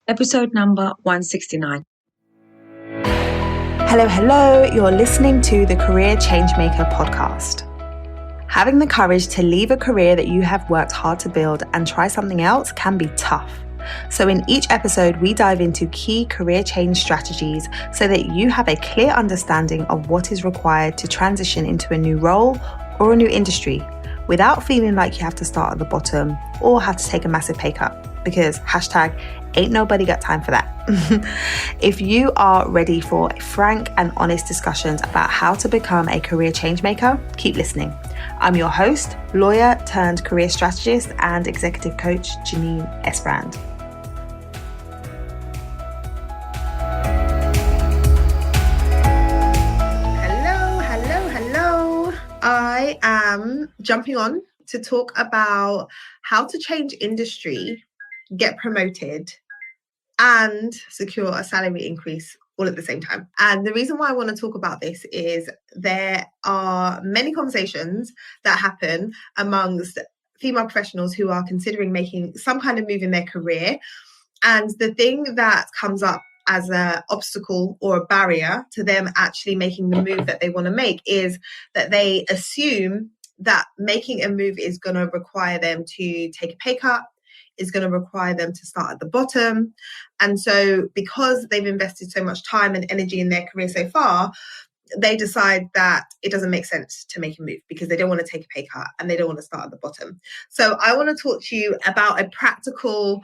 episode number 169. Hello, you're listening to the Career Changemaker podcast. Having the courage to leave a career that you have worked hard to build and try something else can be tough. So in each episode, we dive into key career change strategies so that you have a clear understanding of what is required to transition into a new role or a new industry without feeling like you have to start at the bottom or have to take a massive pay cut, because #ain't nobody got time for that. If you are ready for frank and honest discussions about how to become a career change maker, keep listening. I'm your host, lawyer turned career strategist and executive coach, Janine Esbrand. Hello. I am jumping on to talk about how to change industry, get promoted, and secure a salary increase all at the same time. And the reason why I want to talk about this is there are many conversations that happen amongst female professionals who are considering making some kind of move in their career. And the thing that comes up as an obstacle or a barrier to them actually making the move that they want to make is that they assume that making a move is going to require them to take a pay cut, is going to require them to start at the bottom. And so because they've invested so much time and energy in their career so far, they decide that it doesn't make sense to make a move because they don't want to take a pay cut and they don't want to start at the bottom. So I want to talk to you about a practical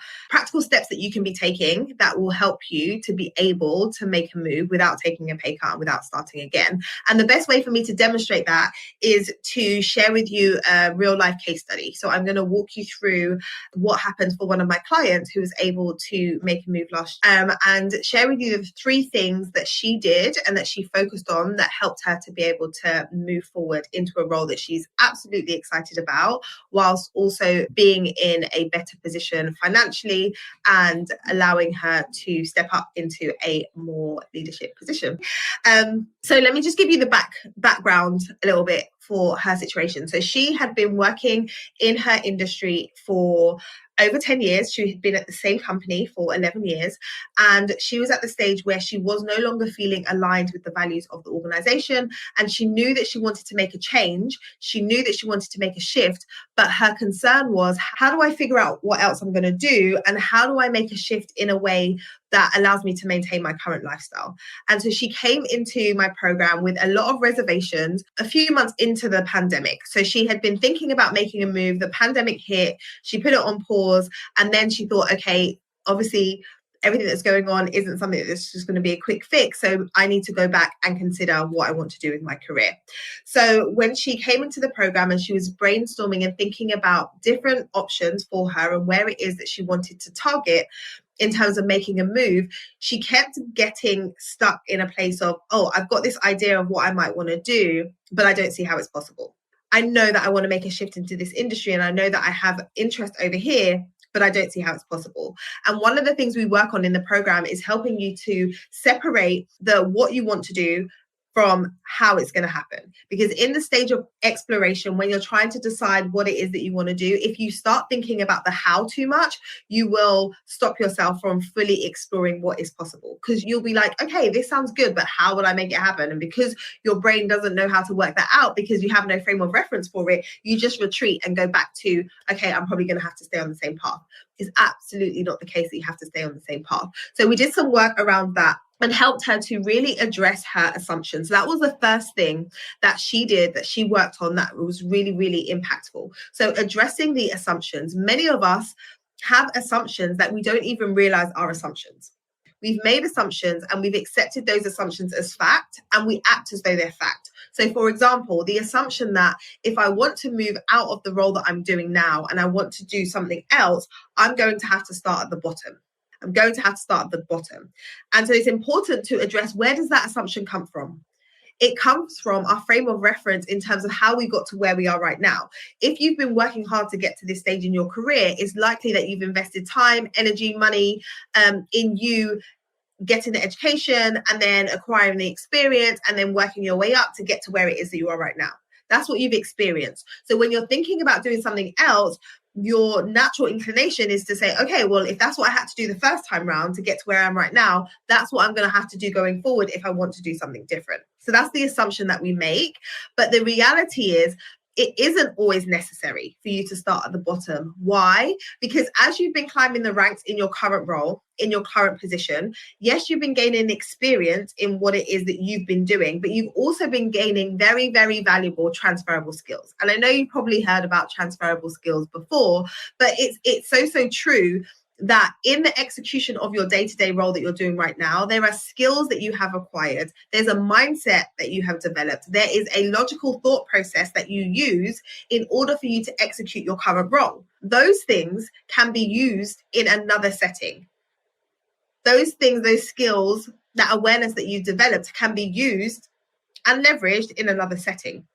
steps that you can be taking that will help you to be able to make a move without taking a pay cut and without starting again. And the best way for me to demonstrate that is to share with you a real life case study. So I'm going to walk you through what happened for one of my clients who was able to make a move last year, and share with you the 3 things that she did and that she focused on that helped her to be able to move forward into a role that she's absolutely excited about, whilst also being in a better position financially and allowing her to step up into a more leadership position. So let me just give you the background a little bit for her situation. So she had been working in her industry for over 10 years. She had been at the same company for 11 years. And she was at the stage where she was no longer feeling aligned with the values of the organization. And she knew that she wanted to make a change. She knew that she wanted to make a shift. But her concern was, how do I figure out what else I'm going to do? And how do I make a shift in a way that allows me to maintain my current lifestyle? And so she came into my program with a lot of reservations a few months into the pandemic. So she had been thinking about making a move. The pandemic hit, she put it on pause, and then she thought, okay, obviously everything that's going on isn't something that's just going to be a quick fix. So I need to go back and consider what I want to do with my career. So when she came into the program and she was brainstorming and thinking about different options for her and where it is that she wanted to target in terms of making a move, she kept getting stuck in a place of, oh, I've got this idea of what I might want to do, but I don't see how it's possible. I know that I want to make a shift into this industry and I know that I have interest over here, but I don't see how it's possible. And one of the things we work on in the program is helping you to separate the what you want to do from how it's going to happen. Because in the stage of exploration, when you're trying to decide what it is that you want to do, if you start thinking about the how too much, you will stop yourself from fully exploring what is possible. Because you'll be like, okay, this sounds good, but how will I make it happen? And because your brain doesn't know how to work that out, because you have no frame of reference for it, you just retreat and go back to, okay, I'm probably going to have to stay on the same path. It's absolutely not the case that you have to stay on the same path. So we did some work around that and helped her to really address her assumptions. That was the first thing that she did, that she worked on, that was really, really impactful. So addressing the assumptions. Many of us have assumptions that we don't even realize are assumptions. We've made assumptions and we've accepted those assumptions as fact, and we act as though they're fact. So for example, the assumption that if I want to move out of the role that I'm doing now and I want to do something else, I'm going to have to start at the bottom. I'm going to have to start at the bottom. And so it's important to address, where does that assumption come from? It comes from our frame of reference in terms of how we got to where we are right now. If you've been working hard to get to this stage in your career, it's likely that you've invested time, energy, money in you getting the education and then acquiring the experience and then working your way up to get to where it is that you are right now. That's what you've experienced. So when you're thinking about doing something else, your natural inclination is to say, okay, well, if that's what I had to do the first time round to get to where I am right now, that's what I'm going to have to do going forward if I want to do something different. So that's the assumption that we make. But the reality is, it isn't always necessary for you to start at the bottom. Why? Because as you've been climbing the ranks in your current role, in your current position, yes, you've been gaining experience in what it is that you've been doing, but you've also been gaining very, very valuable transferable skills. And I know you've probably heard about transferable skills before, but it's so true that in the execution of your day-to-day role that you're doing right now, there are skills that you have acquired. There's a mindset that you have developed. There is a logical thought process that you use in order for you to execute your current role. Those things can be used in another setting. Those things, those skills, that awareness that you've developed can be used and leveraged in another setting.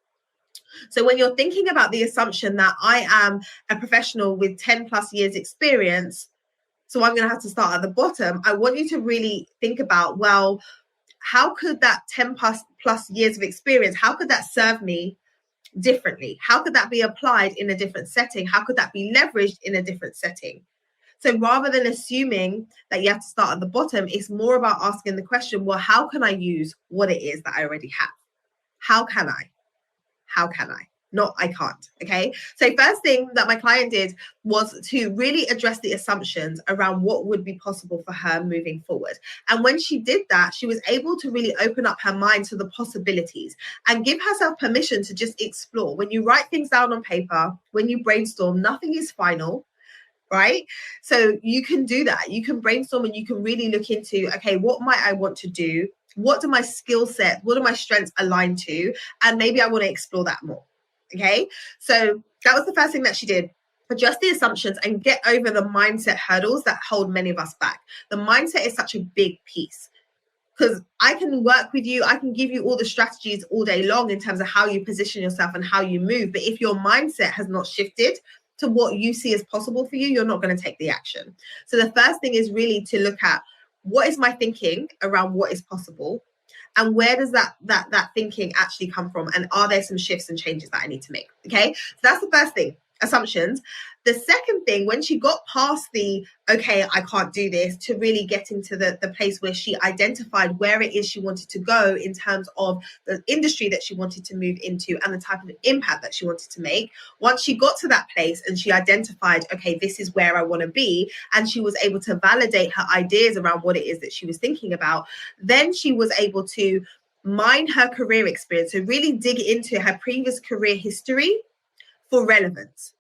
So when you're thinking about the assumption that I am a professional with 10 plus years experience, so I'm going to have to start at the bottom, I want you to really think about, well, how could that 10 plus years of experience, how could that serve me differently? How could that be applied in a different setting? How could that be leveraged in a different setting? So rather than assuming that you have to start at the bottom, it's more about asking the question, well, how can I use what it is that I already have? How can I? How can I? Not I can't. Okay. So first thing that my client did was to really address the assumptions around what would be possible for her moving forward. And when she did that, she was able to really open up her mind to the possibilities and give herself permission to just explore. When you write things down on paper, when you brainstorm, nothing is final. Right? So you can do that. You can brainstorm and you can really look into, okay, what might I want to do? What do my skill set, what do my strengths align to? And maybe I want to explore that more. Okay. So that was the first thing that she did. Adjust the assumptions and get over the mindset hurdles that hold many of us back. The mindset is such a big piece. Because I can work with you, I can give you all the strategies all day long in terms of how you position yourself and how you move. But if your mindset has not shifted to what you see as possible for you, you're not going to take the action. So the first thing is really to look at, what is my thinking around what is possible, and where does that thinking actually come from, and are there some shifts and changes that I need to make? Okay, so that's the first thing, assumptions. The second thing, when she got past the, okay, I can't do this, to really get into the place where she identified where it is she wanted to go in terms of the industry that she wanted to move into and the type of impact that she wanted to make. Once she got to that place and she identified, okay, this is where I want to be, and she was able to validate her ideas around what it is that she was thinking about, then she was able to mine her career experience, so really dig into her previous career history for relevance.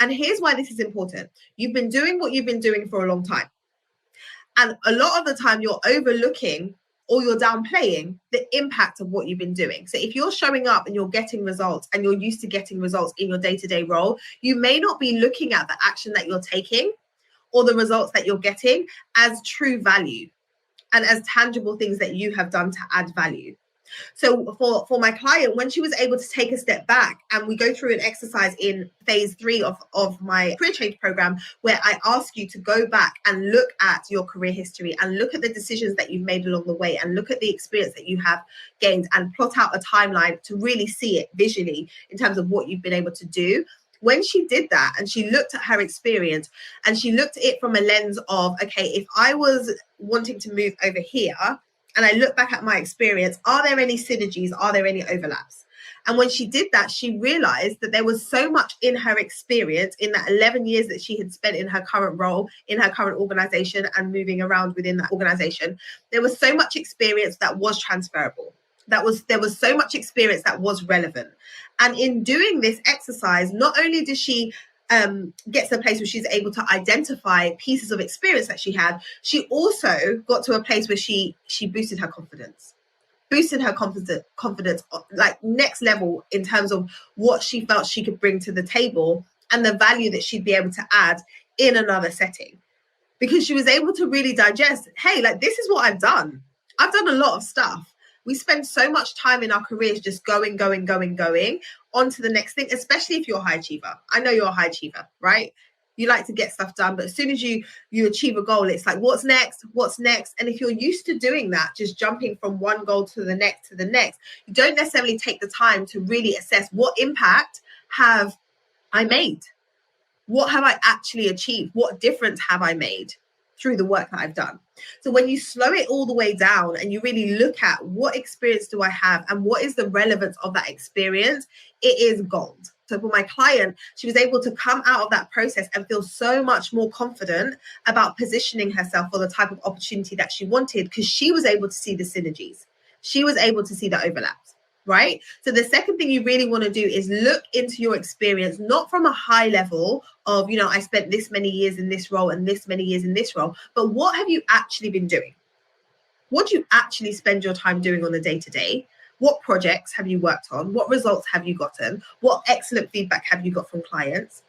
And here's why this is important. You've been doing what you've been doing for a long time. And a lot of the time you're overlooking or you're downplaying the impact of what you've been doing. So if you're showing up and you're getting results and you're used to getting results in your day-to-day role, you may not be looking at the action that you're taking or the results that you're getting as true value and as tangible things that you have done to add value. So for my client, when she was able to take a step back, and we go through an exercise in phase 3 of my career change program, where I ask you to go back and look at your career history and look at the decisions that you've made along the way and look at the experience that you have gained and plot out a timeline to really see it visually in terms of what you've been able to do. When she did that and she looked at her experience and she looked at it from a lens of, okay, if I was wanting to move over here, and I look back at my experience, are there any synergies? Are there any overlaps? And when she did that, she realized that there was so much in her experience in that 11 years that she had spent in her current role, in her current organization and moving around within that organization. There was so much experience that was transferable. There was so much experience that was relevant. And in doing this exercise, not only does she get to a place where she's able to identify pieces of experience that she had, she also got to a place where she boosted her confidence like next level in terms of what she felt she could bring to the table and the value that she'd be able to add in another setting, because she was able to really digest, hey, like, this is what I've done a lot of stuff. We spend so much time in our careers just going on to the next thing, especially if you're a high achiever. I know you're a high achiever, right? You like to get stuff done, but as soon as you achieve a goal, it's like, what's next? And if you're used to doing that, just jumping from one goal to the next, you don't necessarily take the time to really assess, what impact have I made? What have I actually achieved? What difference have I made through the work that I've done? So when you slow it all the way down and you really look at what experience do I have and what is the relevance of that experience, it is gold. So for my client, she was able to come out of that process and feel so much more confident about positioning herself for the type of opportunity that she wanted, because she was able to see the synergies. She was able to see the overlaps, right? So the second thing you really want to do is look into your experience, not from a high level of, I spent this many years in this role and this many years in this role, but what have you actually been doing? What do you actually spend your time doing on a day-to-day? What projects have you worked on? What results have you gotten? What excellent feedback have you got from clients?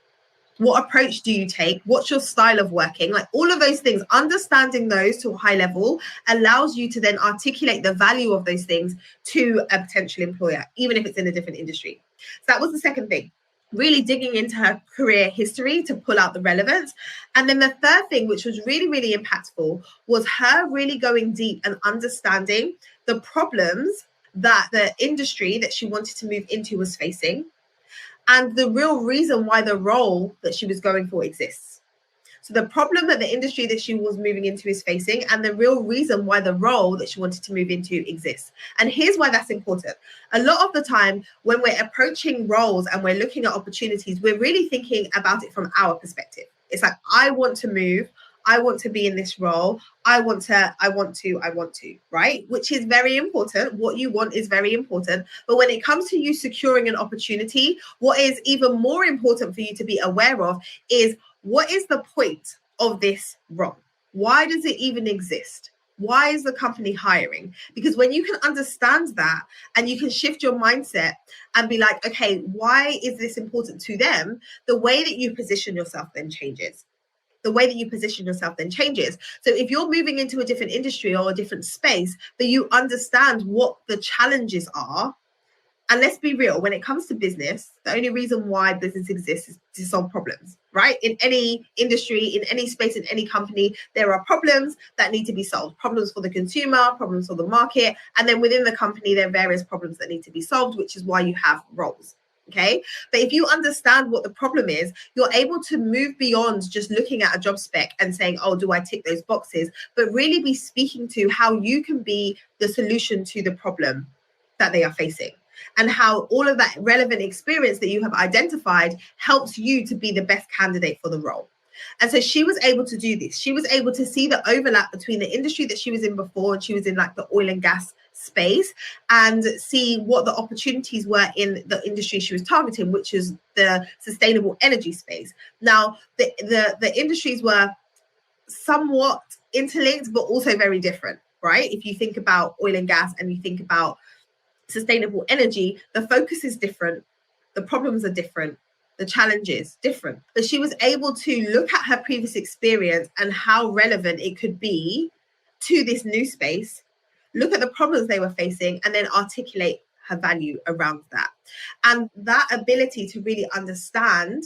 What approach do you take? What's your style of working? Like all of those things, understanding those to a high level allows you to then articulate the value of those things to a potential employer, even if it's in a different industry. So that was the second thing, really digging into her career history to pull out the relevance. And then the third thing, which was really, really impactful, was her really going deep and understanding the problems that the industry that she wanted to move into was facing, and the real reason why the role that she was going for exists. So the problem that the industry that she was moving into is facing, and the real reason why the role that she wanted to move into exists. And here's why that's important. A lot of the time when we're approaching roles and we're looking at opportunities, we're really thinking about it from our perspective. It's like, I want to move, I want to be in this role, I want to, right? Which is very important. What you want is very important. But when it comes to you securing an opportunity, what is even more important for you to be aware of is, what is the point of this role? Why does it even exist? Why is the company hiring? Because when you can understand that and you can shift your mindset and be like, okay, why is this important to them? The way that you position yourself then changes. So if you're moving into a different industry or a different space, but you understand what the challenges are, and let's be real, when it comes to business, the only reason why business exists is to solve problems, right? In any industry, in any space, in any company, there are problems that need to be solved. Problems for the consumer, problems for the market, and then within the company, there are various problems that need to be solved, which is why you have roles. Okay. But if you understand what the problem is, you're able to move beyond just looking at a job spec and saying, oh, do I tick those boxes? But really be speaking to how you can be the solution to the problem that they are facing, and how all of that relevant experience that you have identified helps you to be the best candidate for the role. And so she was able to do this. She was able to see the overlap between the industry that she was in before, and she was in like the oil and gas space, and see what the opportunities were in the industry she was targeting, which is the sustainable energy space. Now, the industries were somewhat interlinked, but also very different, right? If you think about oil and gas and you think about sustainable energy, the focus is different, the problems are different, the challenges different. But she was able to look at her previous experience and how relevant it could be to this new space, look at the problems they were facing, and then articulate her value around that. And that ability to really understand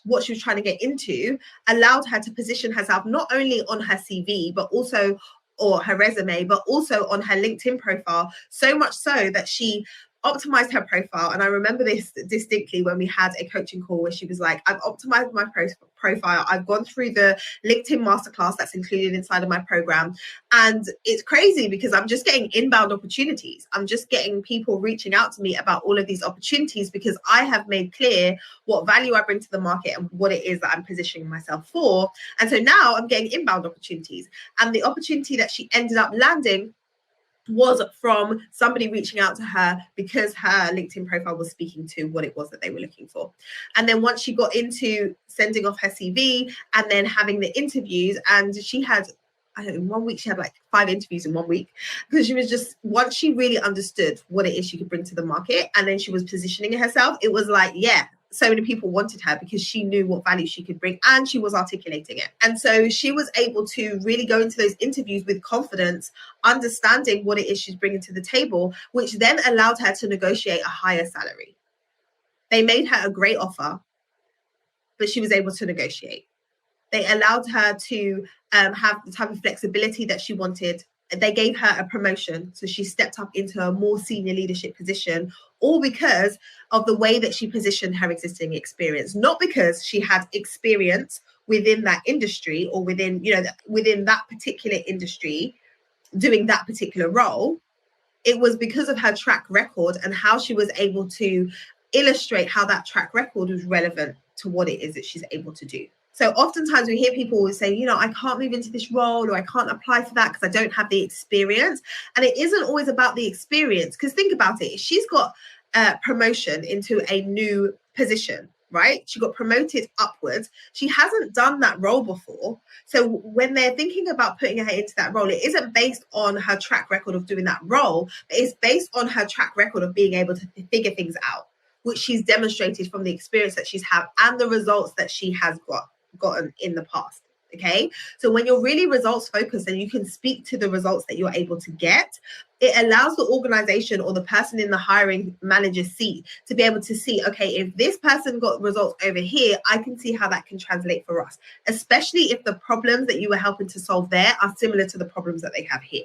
what she was trying to get into allowed her to position herself not only on her CV, but also, or her resume, but also on her LinkedIn profile, so much so that she optimized her profile. And I remember this distinctly when we had a coaching call where she was like, I've optimized my profile. I've gone through the LinkedIn masterclass that's included inside of my program. And it's crazy because I'm just getting inbound opportunities. I'm just getting people reaching out to me about all of these opportunities because I have made clear what value I bring to the market and what it is that I'm positioning myself for. And so now I'm getting inbound opportunities. And the opportunity that she ended up landing was from somebody reaching out to her because her LinkedIn profile was speaking to what it was that they were looking for. And then once she got into sending off her CV and then having the interviews, and she had, I don't know, in 1 week, she had like 5 interviews in 1 week, because she was just, once she really understood what it is she could bring to the market, and then she was positioning herself, it was like, yeah, so many people wanted her because she knew what value she could bring and she was articulating it. And so she was able to really go into those interviews with confidence, understanding what it is she's bringing to the table, which then allowed her to negotiate a higher salary. They made her a great offer, but she was able to negotiate. They allowed her to have the type of flexibility that she wanted. They gave her a promotion, so she stepped up into a more senior leadership position all because of the way that she positioned her existing experience, not because she had experience within that industry or within that particular industry doing that particular role. It was because of her track record and how she was able to illustrate how that track record was relevant to what it is that she's able to do. So oftentimes we hear people say, I can't move into this role, or I can't apply for that because I don't have the experience. And it isn't always about the experience, because think about it. If she's got promotion into a new position, right? She got promoted upwards. She hasn't done that role before. So when they're thinking about putting her into that role, it isn't based on her track record of doing that role, but it's based on her track record of being able to figure things out, which she's demonstrated from the experience that she's had and the results that she has gotten in the past. Okay, so when you're really results focused and you can speak to the results that you're able to get, it allows the organization or the person in the hiring manager's seat to be able to see, okay, if this person got results over here, I can see how that can translate for us, especially if the problems that you were helping to solve there are similar to the problems that they have here.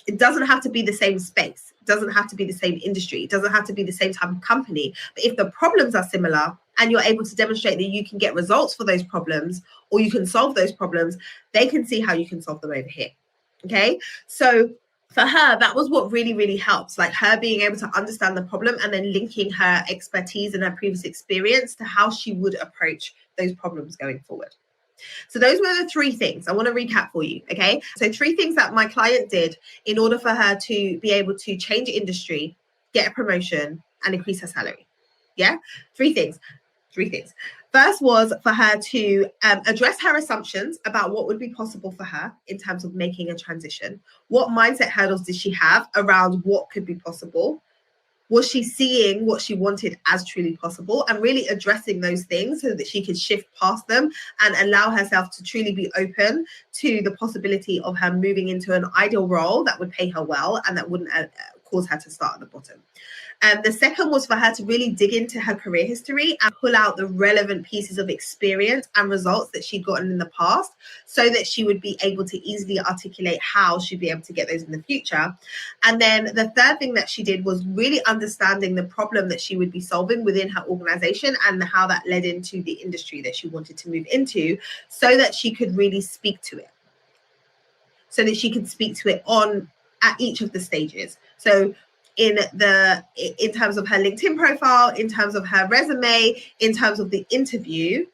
It doesn't have to be the same space. It doesn't have to be the same industry. It doesn't have to be the same type of company. But if the problems are similar and you're able to demonstrate that you can get results for those problems, or you can solve those problems, they can see how you can solve them over here. Okay. So for her, that was what really, really helps, like her being able to understand the problem and then linking her expertise and her previous experience to how she would approach those problems going forward. So those were the three things. I want to recap for you, okay? So 3 things that my client did in order for her to be able to change industry, get a promotion, and increase her salary. Yeah? 3 things. 3 things. First was for her to address her assumptions about what would be possible for her in terms of making a transition. What mindset hurdles did she have around what could be possible? Was she seeing what she wanted as truly possible, and really addressing those things so that she could shift past them and allow herself to truly be open to the possibility of her moving into an ideal role that would pay her well and that wouldn't cause her to start at the bottom. The second was for her to really dig into her career history and pull out the relevant pieces of experience and results that she'd gotten in the past so that she would be able to easily articulate how she'd be able to get those in the future. And then the third thing that she did was really understanding the problem that she would be solving within her organization and how that led into the industry that she wanted to move into so that she could really speak to it. So that she could speak to it at each of the stages. So in terms of her LinkedIn profile, in terms of her resume, in terms of the interview,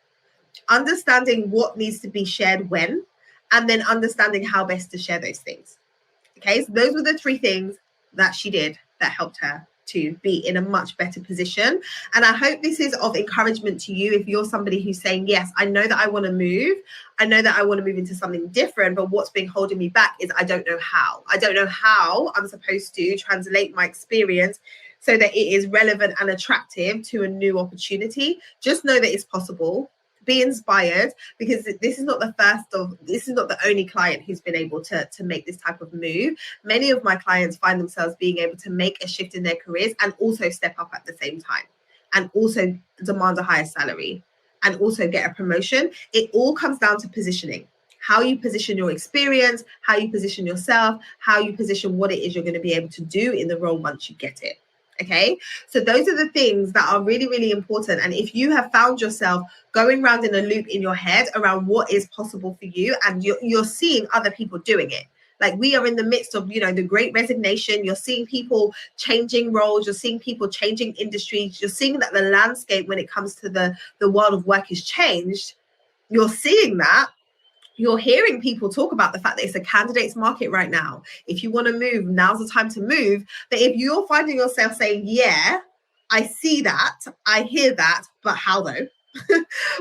understanding what needs to be shared when, and then understanding how best to share those things. Okay, so those were the 3 things that she did that helped her to be in a much better position. And I hope this is of encouragement to you if you're somebody who's saying, yes, I know that I want to move. I know that I want to move into something different, but what's been holding me back is I don't know how. I don't know how I'm supposed to translate my experience so that it is relevant and attractive to a new opportunity. Just know that it's possible. Be inspired, because this is not the only client who's been able to make this type of move. Many of my clients find themselves being able to make a shift in their careers and also step up at the same time and also demand a higher salary and also get a promotion. It all comes down to positioning. How you position your experience, how you position yourself, how you position what it is you're going to be able to do in the role once you get it. Okay, so those are the things that are really, really important. And if you have found yourself going around in a loop in your head around what is possible for you, and you're seeing other people doing it, like we are in the midst of, the great resignation. You're seeing people changing roles. You're seeing people changing industries. You're seeing that the landscape when it comes to the world of work is changed. You're seeing that. You're hearing people talk about the fact that it's a candidate's market right now. If you want to move, now's the time to move. But if you're finding yourself saying, yeah, I see that, I hear that, but how though?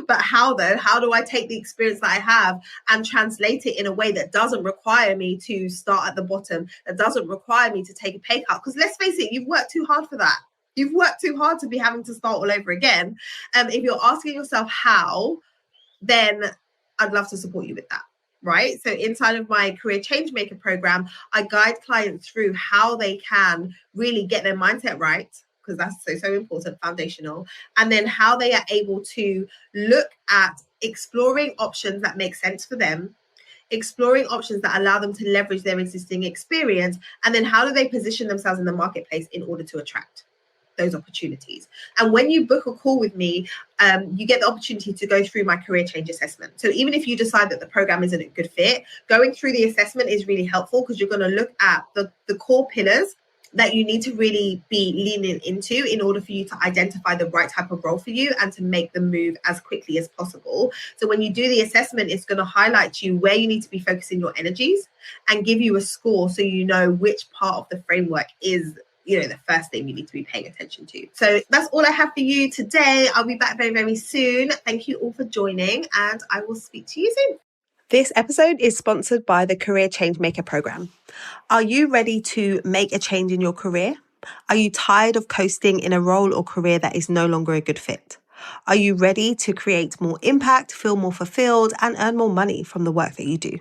But how though? How do I take the experience that I have and translate it in a way that doesn't require me to start at the bottom, that doesn't require me to take a pay cut? Because let's face it, you've worked too hard for that. You've worked too hard to be having to start all over again. If you're asking yourself how, then I'd love to support you with that, right? So inside of my Career Changemaker program, I guide clients through how they can really get their mindset right, because that's so important, foundational, and then how they are able to look at exploring options that make sense for them, exploring options that allow them to leverage their existing experience, and then how do they position themselves in the marketplace in order to attract. those opportunities. And when you book a call with me, you get the opportunity to go through my career change assessment. So even if you decide that the program isn't a good fit, going through the assessment is really helpful because you're going to look at the core pillars that you need to really be leaning into in order for you to identify the right type of role for you and to make the move as quickly as possible. So when you do the assessment, it's going to highlight to you where you need to be focusing your energies and give you a score so you know which part of the framework is the first thing you need to be paying attention to. So that's all I have for you today. I'll be back very, very soon. Thank you all for joining, and I will speak to you soon. This episode is sponsored by the Career Changemaker program. Are you ready to make a change in your career? Are you tired of coasting in a role or career that is no longer a good fit? Are you ready to create more impact, feel more fulfilled, and earn more money from the work that you do?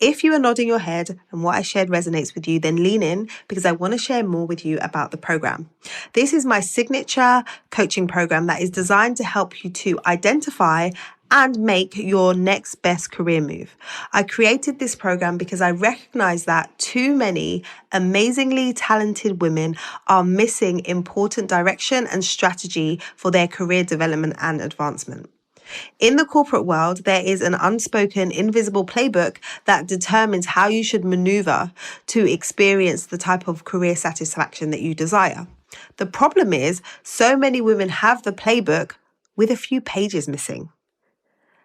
If you are nodding your head and what I shared resonates with you, then lean in because I want to share more with you about the program. This is my signature coaching program that is designed to help you to identify and make your next best career move. I created this program because I recognize that too many amazingly talented women are missing important direction and strategy for their career development and advancement. In the corporate world, there is an unspoken, invisible playbook that determines how you should maneuver to experience the type of career satisfaction that you desire. The problem is, so many women have the playbook with a few pages missing.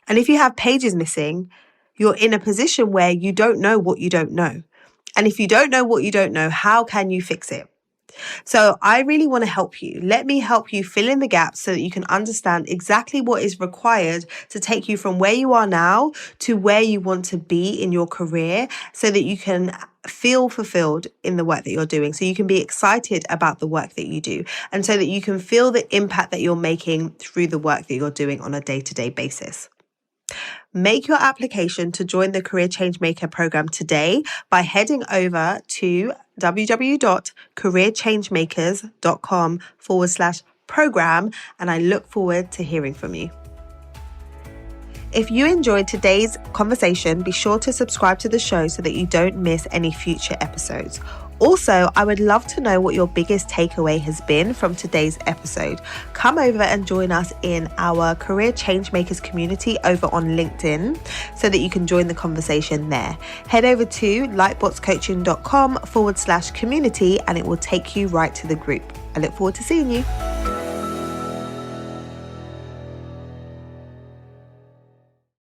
And if you have pages missing, you're in a position where you don't know what you don't know. And if you don't know what you don't know, how can you fix it? So I really want to help you. Let me help you fill in the gaps so that you can understand exactly what is required to take you from where you are now to where you want to be in your career so that you can feel fulfilled in the work that you're doing, so you can be excited about the work that you do, and so that you can feel the impact that you're making through the work that you're doing on a day-to-day basis. Make your application to join the Career Changemaker program today by heading over to www.careerchangemakers.com/program, and I look forward to hearing from you. If you enjoyed today's conversation, be sure to subscribe to the show so that you don't miss any future episodes. Also, I would love to know what your biggest takeaway has been from today's episode. Come over and join us in our Career Changemakers community over on LinkedIn so that you can join the conversation there. Head over to lightbotscoaching.com/community and it will take you right to the group. I look forward to seeing you.